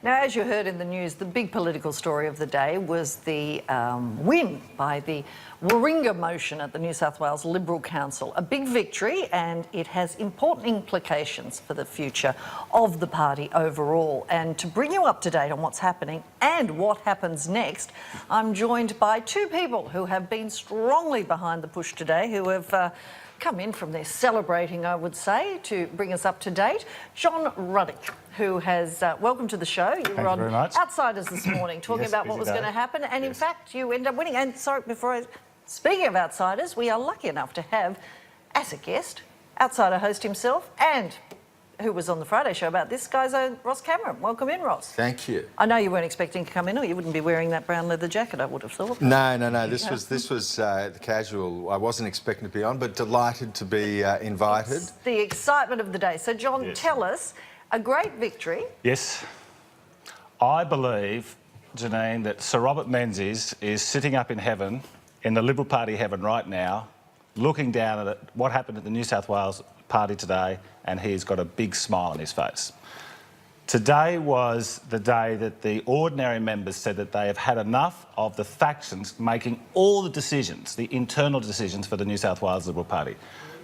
Now, as you heard in the news, the big political story of the day was the win by the Warringah motion at the New South Wales Liberal Council. A big victory, and it has important implications for the future of the party overall. And to bring you up to date on what's happening and what happens next, I'm joined by two people who have been strongly behind the push today, who have come in from there celebrating, I would say, to bring us up to date. John Ruddick, who has welcome to the show. You were on Outsiders this morning talking about what was going to happen, and in fact you ended up winning. And sorry, speaking of Outsiders, we are lucky enough to have as a guest Outsider host himself, and who was on the Friday show about this, guy's own Ross Cameron. Welcome in, Ross. Thank you. I know you weren't expecting to come in, or you wouldn't be wearing that brown leather jacket, I would have thought. No. This was the casual. I wasn't expecting to be on, but delighted to be invited. It's the excitement of the day. So, John, tell us, a great victory. Yes. I believe, Janine, that Sir Robert Menzies is sitting up in heaven, in the Liberal Party heaven right now, looking down at what happened at the New South Wales Party today, and he's got a big smile on his face. Today was the day that the ordinary members said that they have had enough of the factions making all the decisions, the internal decisions for the New South Wales Liberal Party.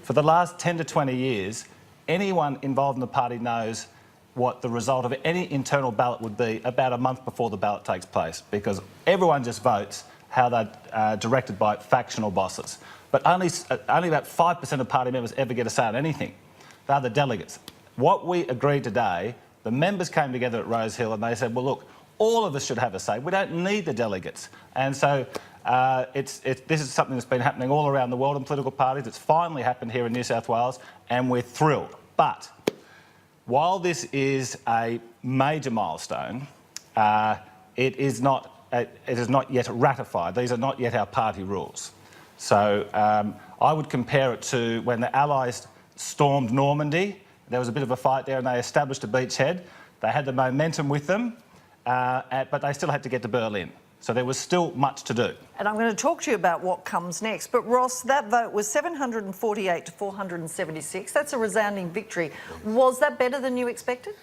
For the last 10 to 20 years, anyone involved in the party knows what the result of any internal ballot would be about a month before the ballot takes place, because everyone just votes how they're directed by factional bosses. But only about 5% of party members ever get a say on anything. They're the delegates. What we agreed today, the members came together at Rose Hill and they said, well, look, all of us should have a say. We don't need the delegates. And so this is something that's been happening all around the world in political parties. It's finally happened here in New South Wales, and we're thrilled. But while this is a major milestone, it is not yet ratified. These are not yet our party rules. So I would compare it to when the Allies stormed Normandy. There was a bit of a fight there and they established a beachhead. They had the momentum with them, but they still had to get to Berlin. So there was still much to do. And I'm going to talk to you about what comes next. But Ross, that vote was 748 to 476. That's a resounding victory. Was that better than you expected?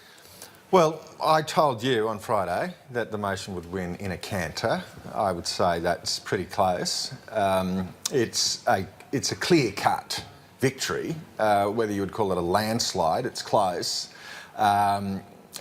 Well, I told you on Friday that the motion would win in a canter. I would say that's pretty close. It's a clear-cut victory. Whether you would call it a landslide, it's close.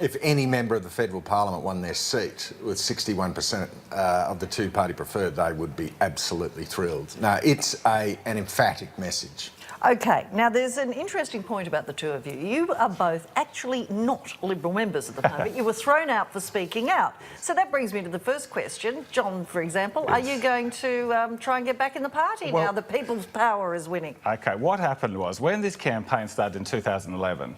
If any member of the federal parliament won their seat with 61% of the two-party preferred, they would be absolutely thrilled. Now, it's an emphatic message. OK, now there's an interesting point about the two of you. You are both actually not Liberal members of the party. You were thrown out for speaking out. So that brings me to the first question. John, for example, are you going to try and get back in the party now that people's power is winning? OK, what happened was, when this campaign started in 2011,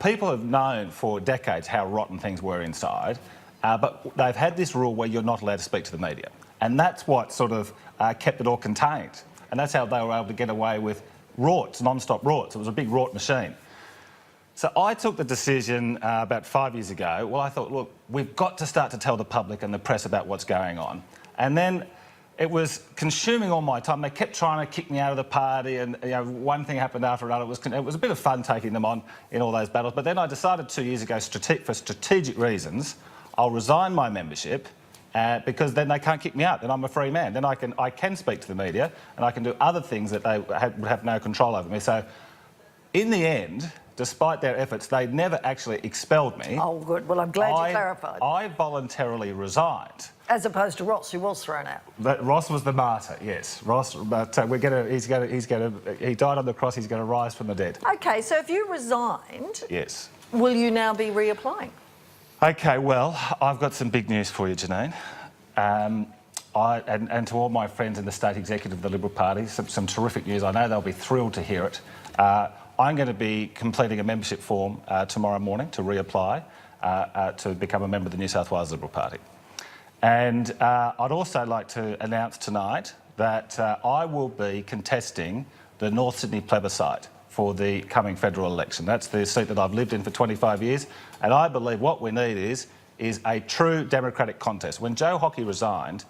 people have known for decades how rotten things were inside, but they've had this rule where you're not allowed to speak to the media. And that's what sort of kept it all contained. And that's how they were able to get away with rorts, non-stop rorts. It was a big rort machine. So I took the decision about 5 years ago. Well, I thought, look, we've got to start to tell the public and the press about what's going on. And then it was consuming all my time. They kept trying to kick me out of the party, and one thing happened after another. It was a bit of fun taking them on in all those battles. But then I decided 2 years ago, for strategic reasons, I'll resign my membership, because then they can't kick me out. Then I'm a free man. Then I can speak to the media and I can do other things that they would have no control over me. So in the end, despite their efforts, they never actually expelled me. Oh, good. Well, I'm glad you clarified. I voluntarily resigned. As opposed to Ross, who was thrown out. But Ross was the martyr, yes. Ross, but he died on the cross. He's going to rise from the dead. OK, so if you resigned, yes, will you now be reapplying? OK, well, I've got some big news for you, Janine. And to all my friends in the state executive of the Liberal Party, some terrific news. I know they'll be thrilled to hear it. I'm going to be completing a membership form tomorrow morning to reapply to become a member of the New South Wales Liberal Party. And I'd also like to announce tonight that I will be contesting the North Sydney plebiscite for the coming federal election. That's the seat that I've lived in for 25 years, and I believe what we need is a true democratic contest. When Joe Hockey resigned,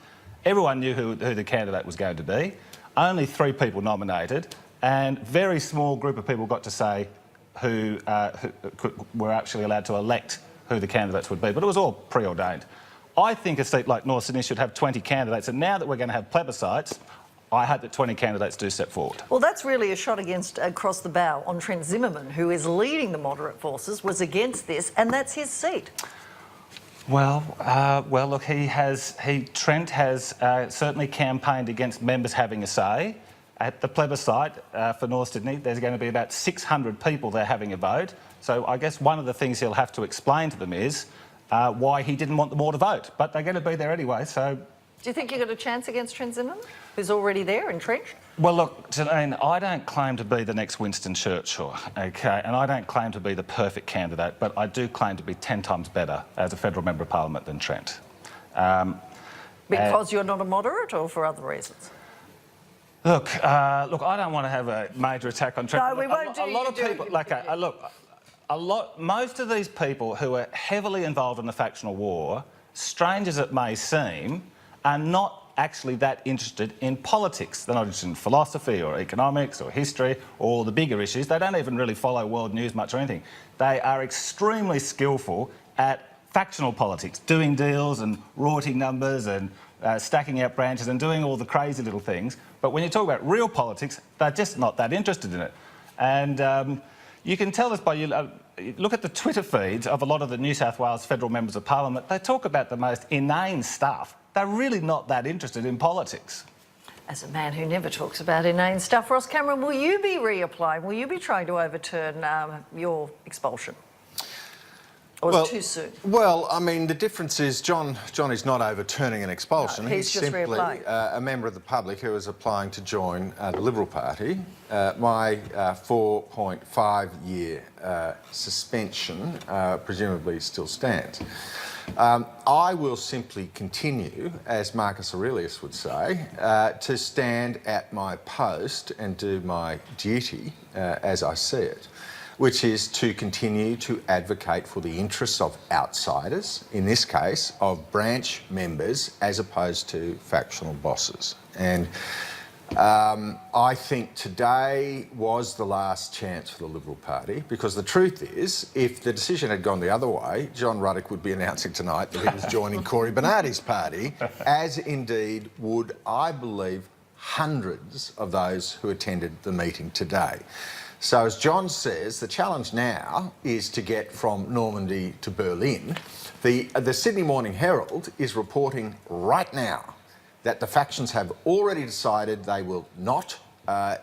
everyone knew who the candidate was going to be. Only 3 people nominated, and very small group of people got to say who were actually allowed to elect who the candidates would be, but it was all preordained. I think a seat like North Sydney should have 20 candidates, and now that we're going to have plebiscites, I hope that 20 candidates do step forward. Well, that's really a shot across the bow on Trent Zimmerman, who is leading the moderate forces, was against this, and that's his seat. Well, look, Trent has certainly campaigned against members having a say. At the plebiscite for North Sydney, there's going to be about 600 people there having a vote. So I guess one of the things he'll have to explain to them is why he didn't want them all to vote. But they're going to be there anyway, so... Do you think you've got a chance against Trent Zimmerman, who's already there, entrenched? Well, look, Janine, I don't claim to be the next Winston Churchill, OK, and I don't claim to be the perfect candidate, but I do claim to be 10 times better as a federal member of parliament than Trent. Because you're not a moderate, or for other reasons? Look, I don't want to have a major attack on Trent. No, we won't do. A lot of people, most of these people who are heavily involved in the factional war, strange as it may seem, are not actually that interested in politics. They're not interested in philosophy or economics or history or the bigger issues. They don't even really follow world news much or anything. They are extremely skillful at factional politics, doing deals and rorting numbers and stacking out branches and doing all the crazy little things. But when you talk about real politics, they're just not that interested in it. And you can tell this by look at the Twitter feeds of a lot of the New South Wales federal members of parliament. They talk about the most inane stuff. They're really not that interested in politics. As a man who never talks about inane stuff, Ross Cameron, will you be reapplying? Will you be trying to overturn your expulsion? Or is it too soon? Well, I mean, the difference is John is not overturning an expulsion. No, he's just simply a member of the public who is applying to join the Liberal Party. My 4.5-year suspension presumably still stands. I will simply continue, as Marcus Aurelius would say, to stand at my post and do my duty as I see it, which is to continue to advocate for the interests of outsiders, in this case of branch members as opposed to factional bosses. And I think today was the last chance for the Liberal Party, because the truth is, if the decision had gone the other way, John Ruddick would be announcing tonight that he was joining Cory Bernardi's party, as indeed would, I believe, hundreds of those who attended the meeting today. So as John says, the challenge now is to get from Normandy to Berlin. The Sydney Morning Herald is reporting right now that the factions have already decided they will not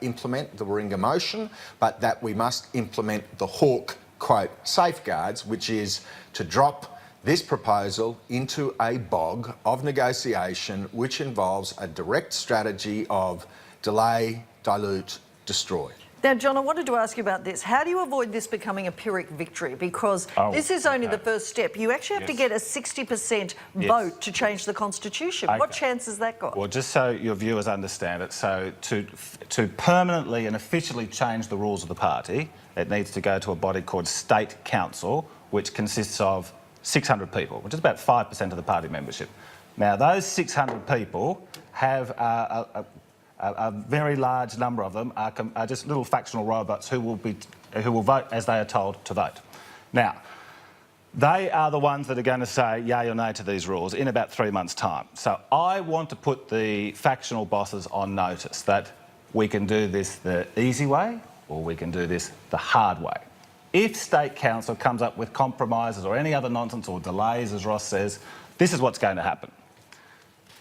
implement the Warringah motion, but that we must implement the Hawke, quote, safeguards, which is to drop this proposal into a bog of negotiation, which involves a direct strategy of delay, dilute, destroy. Now, John, I wanted to ask you about this. How do you avoid this becoming a Pyrrhic victory? Because this is only the first step. You actually have to get a 60% vote to change the Constitution. What chance has that got? Well, just so your viewers understand it, so to permanently and officially change the rules of the party, it needs to go to a body called State Council, which consists of 600 people, which is about 5% of the party membership. Now, those 600 people have a very large number of them are just little factional robots who will vote as they are told to vote. Now, they are the ones that are going to say yay or nay to these rules in about 3 months' time. So I want to put the factional bosses on notice that we can do this the easy way or we can do this the hard way. If State Council comes up with compromises or any other nonsense or delays, as Ross says, this is what's going to happen.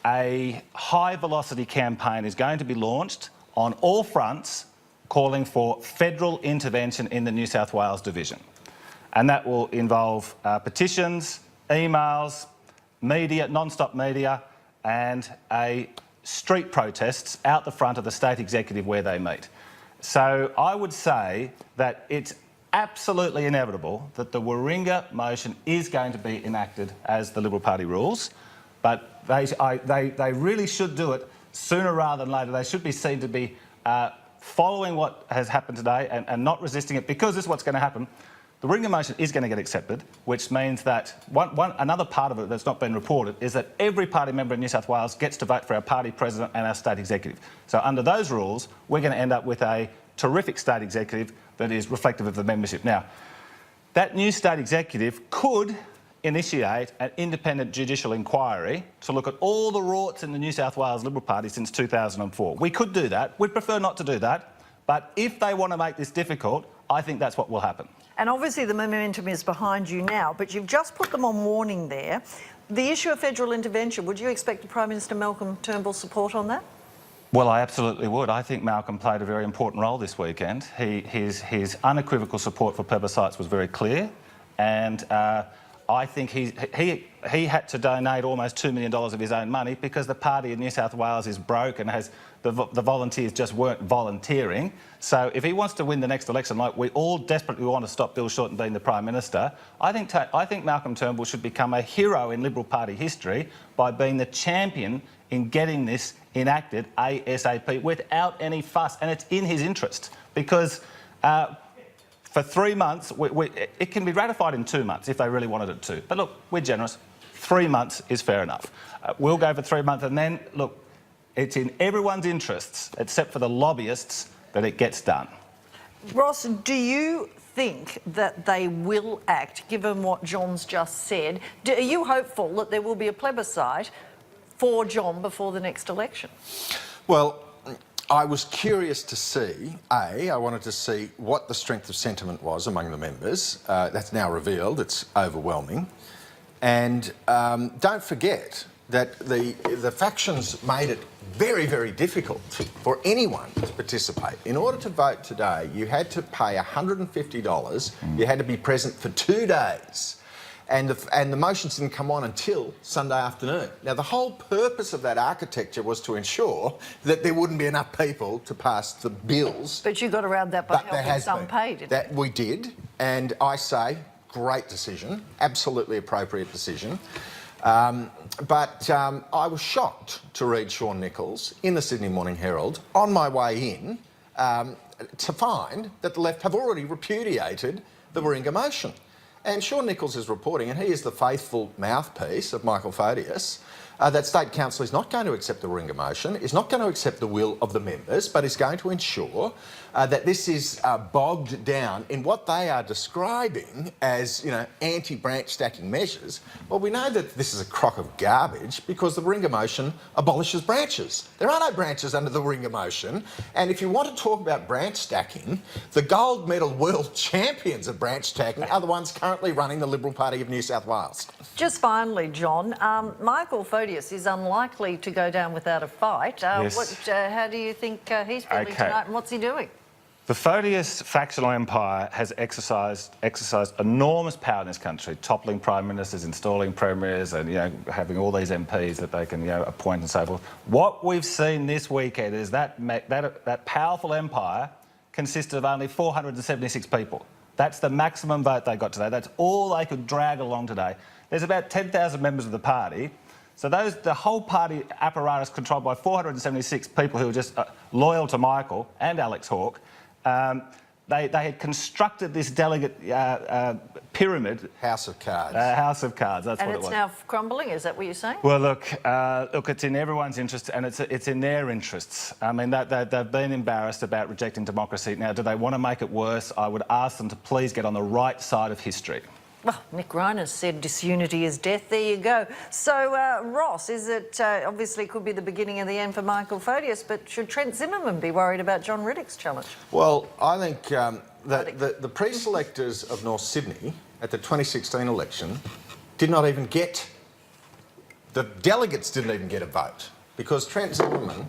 A high-velocity campaign is going to be launched on all fronts calling for federal intervention in the New South Wales division. And that will involve petitions, emails, media, non-stop media, and street protests out the front of the state executive where they meet. So I would say that it's absolutely inevitable that the Warringah motion is going to be enacted as the Liberal Party rules. But they really should do it sooner rather than later. They should be seen to be following what has happened today and not resisting it, because this is what's going to happen. The Warringah motion is going to get accepted, which means that another part of it that's not been reported is that every party member in New South Wales gets to vote for our party president and our state executive. So under those rules, we're going to end up with a terrific state executive that is reflective of the membership. Now, That new state executive could initiate an independent judicial inquiry to look at all the rorts in the New South Wales Liberal Party since 2004. We could do that. We'd prefer not to do that. But if they want to make this difficult, I think that's what will happen. And obviously the momentum is behind you now, but you've just put them on warning there. The issue of federal intervention, would you expect the Prime Minister Malcolm Turnbull's support on that? Well, I absolutely would. I think Malcolm played a very important role this weekend. His unequivocal support for plebiscites was very clear, and I think he had to donate almost $2 million of his own money because the party in New South Wales is broke and has the volunteers just weren't volunteering. So if he wants to win the next election, like we all desperately want to stop Bill Shorten being the Prime Minister, I think Malcolm Turnbull should become a hero in Liberal Party history by being the champion in getting this enacted ASAP without any fuss. And it's in his interest because for 3 months, it can be ratified in 2 months if they really wanted it to. But look, we're generous. 3 months is fair enough. We'll go for 3 months and then, look, it's in everyone's interests, except for the lobbyists, that it gets done. Ross, do you think that they will act, given what John's just said? Are you hopeful that there will be a plebiscite for John before the next election? Well, I was curious to see, I wanted to see what the strength of sentiment was among the members. That's now revealed, it's overwhelming. And don't forget that the factions made it very, very difficult for anyone to participate. In order to vote today, you had to pay $150, you had to be present for 2 days. And the motions didn't come on until Sunday afternoon. Now, the whole purpose of that architecture was to ensure that there wouldn't be enough people to pass the bills. But you got around that by helping some pay, didn't you? That we did, and I say, great decision, absolutely appropriate decision. But I was shocked to read Sean Nichols in the Sydney Morning Herald on my way in to find that the left have already repudiated the Warringah motion. And Sean Nichols is reporting, and he is the faithful mouthpiece of Michael Photius, that State Council is not going to accept the Warringah motion, is not going to accept the will of the members, but is going to ensure that this is bogged down in what they are describing as, anti-branch stacking measures. Well, we know that this is a crock of garbage because the Warringah motion abolishes branches. There are no branches under the Warringah motion, and if you want to talk about branch stacking, the gold medal world champions of branch stacking are the ones currently running the Liberal Party of New South Wales. Just finally, John, Michael Photius is unlikely to go down without a fight. Yes. How do you think he's feeling tonight, and what's he doing? The Photius factional empire has exercised enormous power in this country, toppling prime ministers, installing premiers, and having all these MPs that they can appoint and so forth. What we've seen this weekend is that powerful empire consisted of only 476 people. That's the maximum vote they got today. That's all they could drag along today. There's about 10,000 members of the party. So the whole party apparatus controlled by 476 people who were just loyal to Michael and Alex Hawke. They had constructed this delegate pyramid. House of cards. House of cards, that's what it was. And it's now crumbling, is that what you're saying? Well, look, it's in everyone's interest and it's in their interests. I mean, they've been embarrassed about rejecting democracy. Now, do they want to make it worse? I would ask them to please get on the right side of history. Well, Nick Reiner said disunity is death. There you go. So, Ross, is it obviously could be the beginning of the end for Michael Photius, but should Trent Zimmerman be worried about John Ruddick's challenge? Well, I think that the pre-selectors of North Sydney at the 2016 election did not even get... The delegates didn't even get a vote because Trent Zimmerman,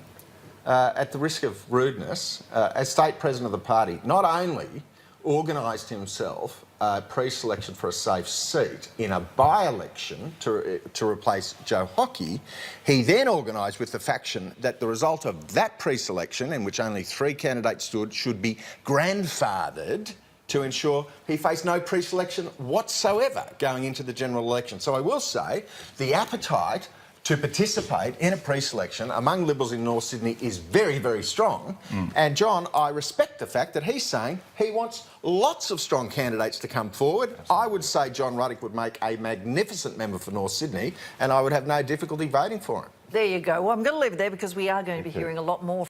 at the risk of rudeness, as state president of the party, not only organised himself pre-selection for a safe seat in a by-election to replace Joe Hockey, he then organised with the faction that the result of that pre-selection, in which only 3 candidates stood, should be grandfathered to ensure he faced no pre-selection whatsoever going into the general election. So I will say the appetite to participate in a pre-selection among Liberals in North Sydney is very, very strong. And John, I respect the fact that he's saying he wants lots of strong candidates to come forward. I would say John Ruddick would make a magnificent member for North Sydney and I would have no difficulty voting for him. There you go. Well, I'm going to leave it there because we are going to be hearing a lot more